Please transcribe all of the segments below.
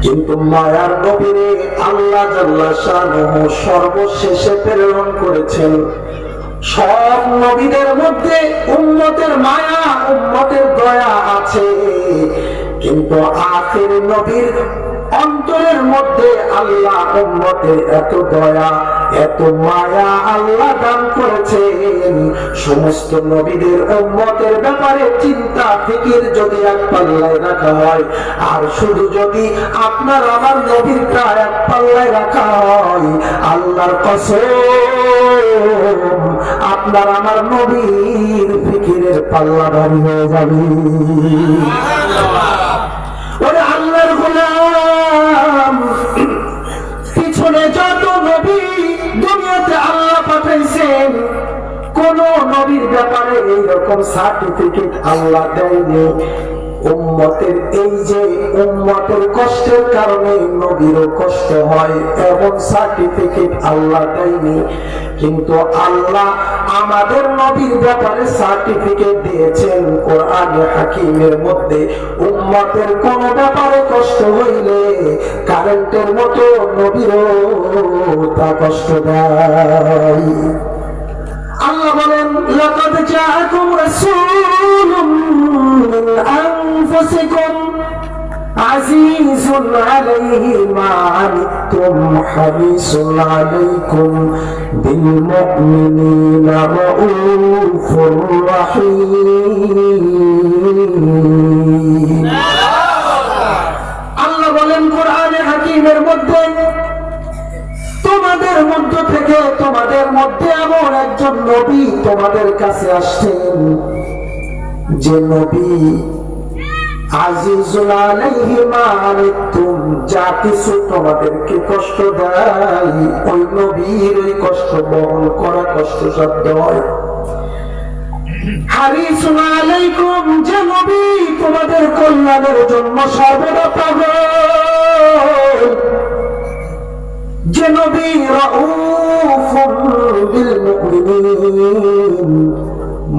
কিন্তু মায়ার নবীরে আল্লাহ জাল্লা শানুহু সর্বশেষে প্রেরণ করেছেন। সব নবীদের মধ্যে উম্মতের মায়া, উম্মতের দয়া আছে, কিন্তু আখির নবীর অন্তরের মধ্যে আল্লাহ উম্মতের এত দয়া, এত মায়া আল্লাহ দান করেছেন। সমস্ত নবীদের উম্মতের ব্যাপারে চিন্তা ফিকির যদি এক পাল্লায় রাখা হয়, আর শুধু যদি আপনার আমার নবীরটা এক পাল্লায় রাখা হয়, আল্লাহর কসম আপনার আমার নবীর ফিকিরের পাল্লা ভারী হয়ে যাবে। ওরে আল্লাহর গোলাম, পিছনে যত নবী দুনিয়াতে আল্লাহ পাঠাইছেন, কোন নবীর ব্যাপারে এইরকম সার্টিফিকেট আল্লাহ দেয়নি। উম্মতের এই যে উম্মতের কষ্টের কারণে নবীরও কষ্ট হয়, এমন সার্টিফিকেট আল্লাহ দেয়নি। কিন্তু আল্লাহ আমাদের নবীর ব্যাপারে সার্টিফিকেট দিয়েছেন কোরআনে হাকিমের মধ্যে। উম্মতের কোন ব্যাপারে কষ্ট হইলে কারেন্টের মতো নবীরও তা কষ্ট দেয়। আল্লাহ বলেন, লাকাদ জাআকুম রাসূলুম মিন আনফুসিকুম আজিজুন আলাইহি মা আনিতুম হারিসুন আলাইকুম বিল মুমিনিনা রাউফুর রাহিম। আল্লাহ বলেন কোরআনে হাকিমের মধ্যে, তোমাদের মধ্য থেকে তোমাদের মধ্যে এমন একজন নবী তোমাদের কাছে আসছেন, যে নবী আজিজুন আলাইহি মা আনিতুম, যা কিছু তোমাদেরকে কষ্ট দেয় ওই নবীর ওই কষ্ট বহন করা কষ্টসাধ্য হয়। হারিসুন আলাইকুম, যে নবী তোমাদের কল্যাণের জন্য সর্বদা পাগল, যে নবী রাউফুর বিল মুমিনিন,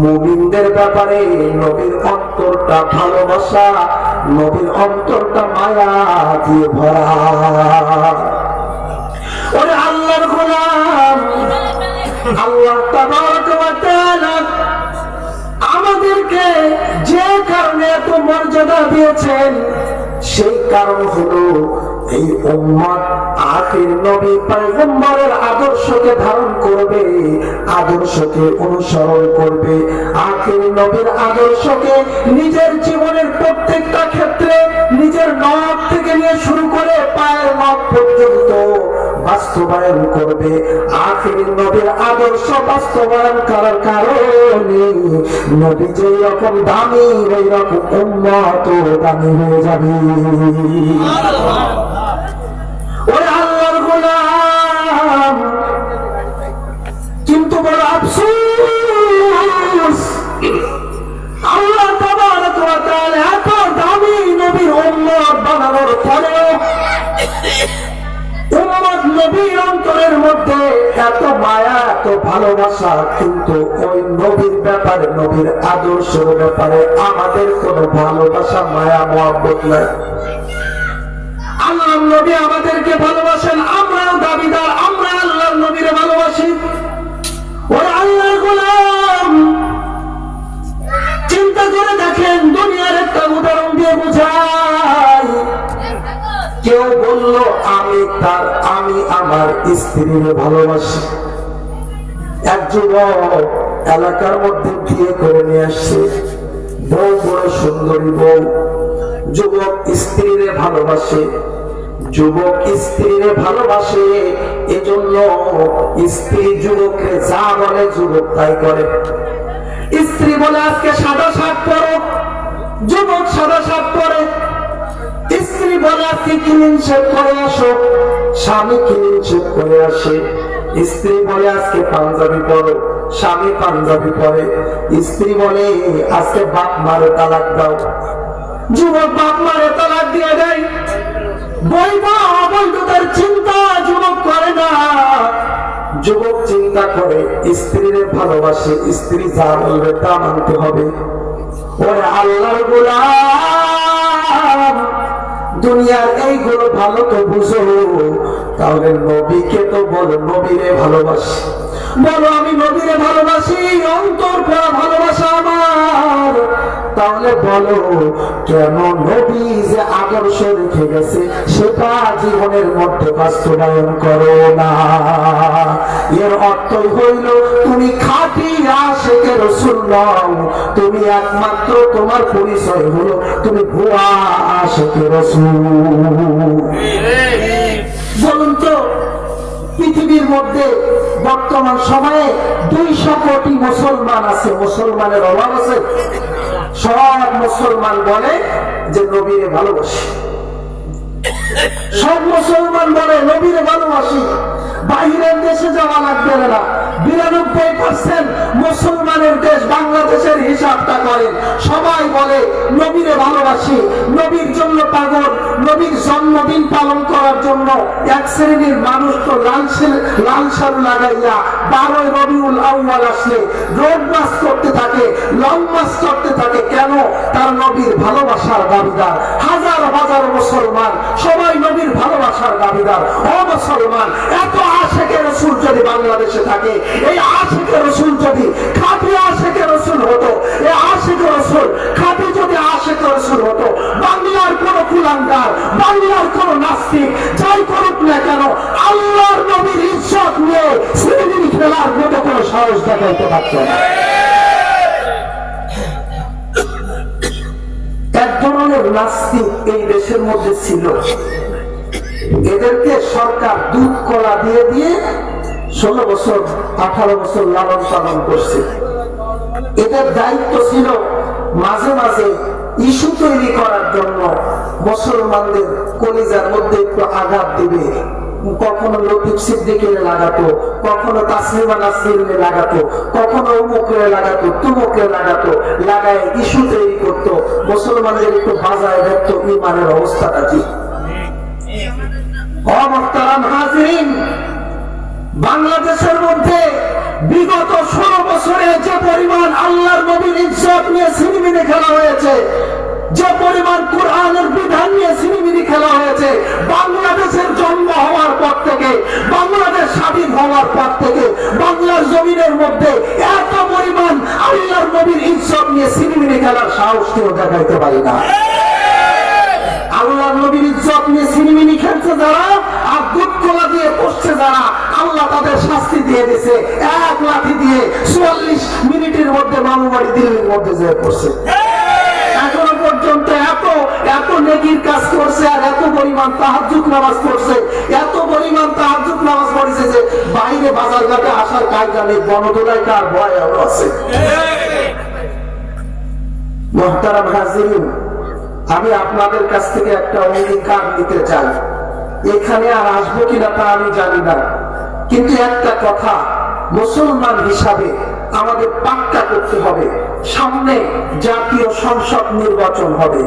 মুমিনদের ব্যাপারে নবীর অন্তরটা ভালোবাসা, নবীর অন্তরটা মায়া দিয়ে ভরা। ওরে আল্লাহর গোলাম, আল্লাহ তাবারক ওয়া তাআলা আমাদেরকে যে কারণে এত মর্যাদা দিয়েছেন, সেই কারণ হলো এই উম্মত আখির নবী পয়গম্বরের আদর্শকে ধারণ করবে, আদর্শকে অনুসরণ করবে। আখির নবীর আদর্শকে নিজের জীবনের প্রত্যেকটা ক্ষেত্রে, নিজের নখ থেকে নিয়ে শুরু করে পায়ের নখ পর্যন্ত বাস্তবায়ন করবে। আখির নবীর আদর্শ বাস্তবায়ন করার কারণে নবী যেই রকম দামি, ওই রকম উম্মত দামি হয়ে যাবে। ওরে আল্লাহর গোলাম, কিন্তু বড় আফসোস, আল্লাহ তাবারক ওয়া তাআলা এত দামি নবীর উম্মত বানানোর পরেও উম্মত নবীর অন্তরের মধ্যে এত মায়া, এত ভালোবাসা, কিন্তু ওই নবীর ব্যাপারে, নবীর আদর্শের ব্যাপারে আমাদের কোনো ভালোবাসা, মায়া, মহব্বত নাই। আল্লাহর নবী আমাদেরকে ভালোবাসেন, আমরাও দাবিদার, আমরা আল্লাহর নবীরে ভালোবাসি। ওই আল্লাহর গোলাম, চিন্তা করে দেখেন, দুনিয়ার একটা উদাহরণ দিয়ে বোঝাই। কেউ বলল আমি আমার স্ত্রীরে ভালোবাসি। এক যুবক এলাকার মধ্যে বিয়ে করে নিয়ে আসছে, বউ বড় সুন্দরী বউ। যুবক স্ত্রীরে ভালোবাসে, যুবক স্ত্রীরে ভালোবাসে, এজন্য স্ত্রী যুবককে যা বলে যুবক তাই করে। স্ত্রী বলে আজকে সাদা শার্ট পরো, যুবক সাদা শার্ট পরে। স্ত্রী বলে আজকে ক্লিন শেভ করে আসো, স্বামী ক্লিন শেভ করে আসে। স্ত্রী বলে আজকে পাঞ্জাবি পরো, স্বামী পাঞ্জাবি পরে। স্ত্রী বলে আজকে বাপ মারে তালাক দাও, যুবক বাপ মারে তালাক দিয়ে দেয়। বৈধ অবৈধতার চিন্তা যুবক করে না, যুবক চিন্তা করে স্ত্রীরে ভালোবাসে, স্ত্রী যা বলবে তা মানতে হবে। ওরে আল্লাহর গোলাম, দুনিয়ার এইগুলো ভালো তো বুঝো, তাহলে নবীকে তো বলো নবীরে ভালোবাসি, বলো আমি নবীরে ভালোবাসি, অন্তর পড়া ভালোবাসা আমার। তাহলে বলো কেন নবী যে আদর্শ রেখে গেছে সেটা জীবনের মধ্যে বাস্তবায়ন করো না? এর অর্থই হইল তুমি খাঁটি আশিকে রাসূল নও, তুমি একমাত্র তোমার পরিচয় হলো তুমি ভুয়া আশিকে রাসূল। বলুন তো পৃথিবীর মধ্যে বর্তমান সময়ে 200 কোটি মুসলমান আছে, মুসলমানের অভাব আছে? সব মুসলমান বলে যে নবীরে ভালোবাসি, সব মুসলমান বলে নবীরে ভালোবাসি, বাহিরের দেশে যাওয়া লাগবে না। 92% মুসলমানের দেশ বাংলাদেশের হিসাবটা করেন, সবাই বলে নবীরে ভালোবাসি, নবীর জন্য পাগল। নবীর জন্মদিন পালন করার জন্য এক শ্রেণীর মানুষ তো লাল শাড়ি লাগাইয়া 12 রবিউল আউয়াল আসলে রোড মার্চ করতে থাকে, লং মার্চ করতে থাকে। কেন? তার নবীর ভালোবাসার দাবিদার। হাজার হাজার মুসলমান সবাই নবীর ভালোবাসার দাবিদার। ও মুসলমান, এত আশিকে রাসূল যদি বাংলাদেশে থাকে, এই আশিকে রাসূল যদি খাঁটি আশিকে রাসূল হতো, এই আশিকে রাসূল খাঁটি যদি আশিকে রাসূল হতো, বাংলার কোন কুলাঙ্গার, বাংলার কোন নাস্তিক যাই করুক না কেন, আল্লাহর নবীর ইজ্জত নিয়ে সিনেমি খেলার মতো কোনো সাহস দেখাইতে পারত না। এক ধরনের নাস্তিক এই দেশের মধ্যে ছিল, এদেরকে সরকার দুধ কলা দিয়ে দিয়ে 16 বছর 18 বছর লালন পালন করছে। এদের দায়িত্ব ছিল মাঝে মাঝে ইস্যু তৈরি করার জন্য মুসলমানদের কলিজার মধ্যে একটু আঘাত দিবে। কখনো লতিফ সিদ্দিকীরে লাগাতো, কখনো তাসলিমা নাসরিনে লাগাতো, কখনো অমুকরে লাগাতো, তুমুকরে লাগাতো, লাগায় ইস্যু তৈরি করতো, মুসলমানদের একটু বাজায় দেখতো ইমানের অবস্থাটা কি। মুহতারাম হাজিরিন, বাংলাদেশের মধ্যে বিগত 16 বছরে যে পরিমাণ আল্লাহর নবীর ইজ্জত নিয়ে ছিনিমিনি খেলা হয়েছে, যে পরিমাণ কোরআনের বিধান নিয়ে ছিনিমিনি খেলা হয়েছে, বাংলাদেশের জন্ম হওয়ার পর থেকে, বাংলাদেশ স্বাধীন হওয়ার পর থেকে বাংলার জমিনের মধ্যে এত পরিমাণ আল্লাহর নবীর ইজ্জত নিয়ে ছিনিমিনি খেলার সাহস কেউ দেখাইতে পারি না। আল্লাহর নবীর ইজ্জত নিয়ে ছিনিমিনি খেলছে যারা, আর দুধ কলা দিয়ে বসছে যারা, আল্লাহ তাদের শাস্তি দিয়ে দিয়েছে। এক লাঠি দিয়ে 44 মিনিটের মধ্যে মামুবাড়ি দিল্লির মধ্যে যেয়ে পড়ছে। এখনো পর্যন্ত এত এত নেকির কাজ করছে, আর এত পরিমাণ তাহাজ্জুদ নামাজ পড়ছে, এত পরিমাণ তাহাজ্জুদ নামাজ পড়েছে যে বাইরে বাজার ঘাটে আসার কায়দা নেই, বনদোলায় কার ভয় আছে। মুহতারাম হাজিরিন, আমি আপনাদের কাছ থেকে একটা অঙ্গীকার নিতে চাই। এখানে আর আসবো কিনা তা আমি জানি না, কিন্তু একটা কথা মুসলমান হিসাবে আমাদের পাক্কা করতে হবে, সামনে জাতীয় সংসদ নির্বাচন হবে।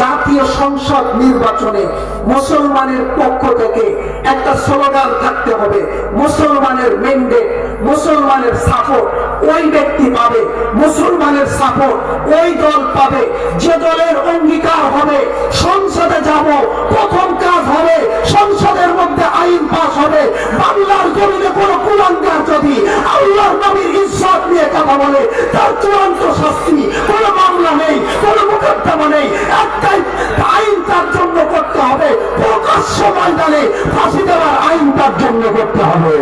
জাতীয় সংসদ নির্বাচনে মুসলমানের পক্ষ থেকে একটা স্লোগান থাকতে হবে, মুসলমানের ম্যান্ডেট, মুসলমানের সাপোর্ট ওই ব্যক্তি পাবে, মুসলমানের সাপোর্ট ওই দল পাবে যে দলের অঙ্গীকার হবে সংসদে যাব, প্রথম কাজ হবে সংসদের মধ্যে আইন পাস হবে। বাংলার জমিনে কোন কুলাঙ্গার যদি আল্লাহর নবীর ইজ্জত নিয়ে কথা বলে, তার চূড়ান্ত শাস্তি, কোন মামলা নেই, কোন মোকদ্দমা নেই, একটাই আইন তার জন্য করতে হবে, প্রকাশ্য ময়দানে ফাঁসি দেওয়ার আইন তার জন্য করতে হবে।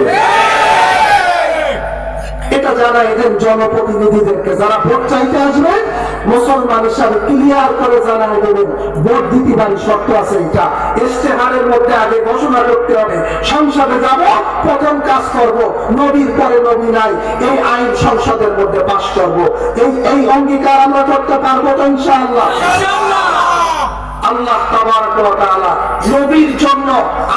এটা যারা এদের জনপ্রতিনিধিদেরকে যারা ভোট চাইতে আসবে, মুসলমান হিসাবে ক্লিয়ার করে জানাই দেবেন ভোট দিতে পারি, শর্ত আছে। এটা ইশতেহারের মধ্যে আগে ঘোষণা করতে হবে, সংসদে যাব, প্রথম কাজ করব নবীর পরে নবী নাই, এই আইন সংসদের মধ্যে পাস করব। এই অঙ্গীকার আমরা করতে পারবো তো ইনশাআল্লাহ? আল্লাহ তাবারক ওয়া তাআলা নবীর জন্য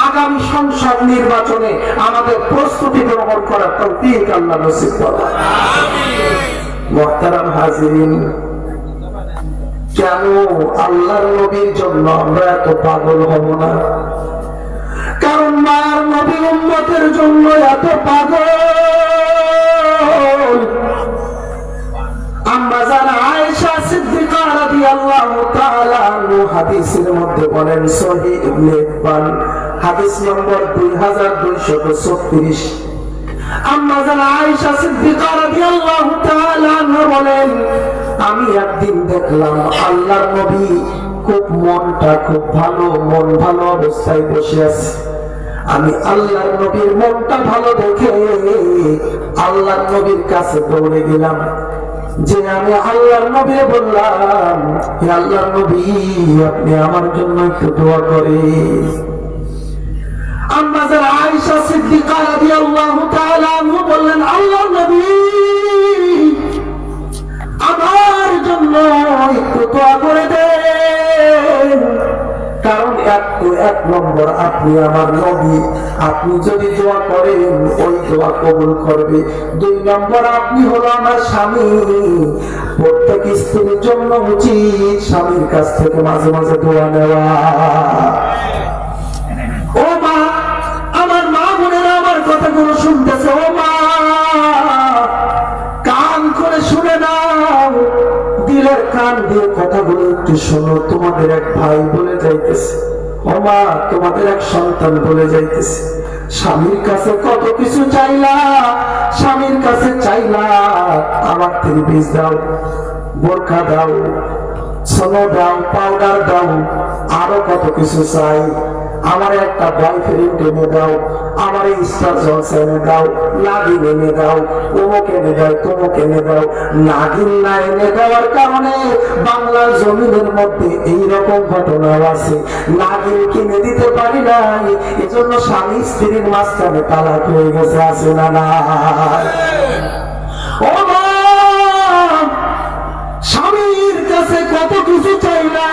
আগামী সংসদ নির্বাচনে আমাদের প্রস্তুতি গ্রহণ করার তৌফিক আল্লাহ নসিব করুন। আমিন। মুহতারাম হাজিরিন, কেন আল্লাহর নবীর জন্য আমরা এত পাগল হব না? কারণ মার নবী উম্মতের জন্য এত পাগল। আম্মা জান আয়েশা সিদ্দিকা রাদিয়াল্লাহু রাদিয়াল্লাহু তাআলা আনহু হাদিসের মধ্যে বলেন, সহিহ ইবনে হিব্বান হাদিস নম্বর 2236, আম্মা জান আয়েশা সিদ্দিকা রাদিয়াল্লাহু তাআলা আনহা বলেন, আমি একদিন দেখলাম আল্লাহর নবী খুব মনটা খুব ভালো, মন ভালো অবস্থায় বসে আছে। আমি আল্লাহর নবীর মনটা ভালো দেখে আল্লাহর নবীর কাছে দৌড়ে গেলাম, যে আমি আল্লাহর নবীকে বললাম, হে আল্লাহর নবী, আপনি আমার জন্য একটু দোয়া করেন। আম্মা জান আয়েশা সিদ্দিকা রাদিয়াল্লাহু তাআলা আনহা বললেন, আল্লাহর নবী, আমার জন্য একটু দোয়া করে দেন, কারণ এক নম্বর আপনি আমার নবী, আপনি যদি দোয়া করেন ওই দোয়া কবুল করবে। 2 নম্বর আপনি হলো আমার স্বামী, প্রত্যেক স্ত্রীর জন্য উচিত স্বামীর কাছ থেকে মাঝে মাঝে দোয়া নেওয়া। ও মা, আমার মা বোনেরা আমার কথাগুলো শুনতেছে, ও মা কান করে শুনে নাও, দিলের কান দিয়ে কথাগুলো একটু শোনো। তোমাদের এক ভাই বলে যাইতেছে, ও মা তোমাদের এক সন্তান বলে যাইতেছে, স্বামীর কাছে কত কিছু চাইলা, স্বামীর কাছে চাইলা আমার 3 পিস দাও, বোরখা দাও, সোনো দাও, পাউডার দাও, আরো কত কিছু চাই, আমার একটা বয়ফ্রেন্ড এনে দাও, আমার স্টার জলসা এনে দাও, নাগিন এনে দাও, অমুক এনে দাও, তমুক এনে দাও। নাগিন না এনে দেওয়ার কারণে বাংলার জমিনের মধ্যে এইরকম ঘটনা আছে, নাগিন কিনে দিতে পারি নাই, এজন্য স্বামী স্ত্রীর মাঝখানে তালাক হয়ে গেছে, আছে না না? ও মা, স্বামীর কাছে কত কিছু চাইলা,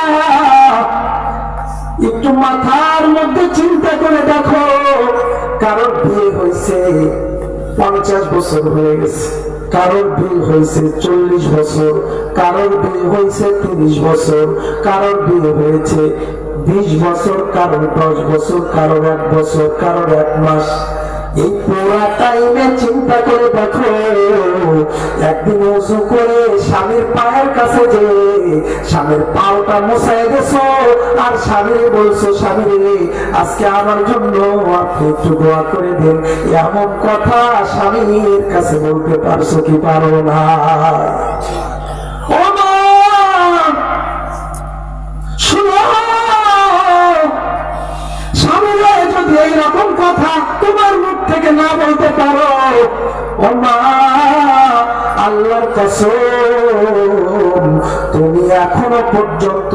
একটু মাথার মধ্যে চিন্তা করে দেখো, কারোর বিয়ে হয়েছে 50 বছর হয়ে গেছে, কারোর বিয়ে হয়েছে 40 বছর, কারোর বিয়ে হয়েছে 30 বছর, কারোর বিয়ে হয়েছে 20 বছর, কারোর 10 বছর, কারোর 1 বছর, কারোর 1 মাস। এই পুরা টাইমে চিন্তা করে দেখো, একদিন ওযু করে স্বামীর পায়ের কাছে যে স্বামীর পাওটা মুছায় গেছো, আর স্বামীরে বলছো, স্বামী রে আজকে আমার জন্য আপনি একটু দোয়া করে দেন, এমন কথা স্বামীর কাছে বলতে পারছো কি পারো না? ও মা শুনো, স্বামীরা যদি এইরকম কথা তোমার মুখ থেকে না বলতে পারো, ও মা আল্লাহর কসম, তুমি এখনো পর্যন্ত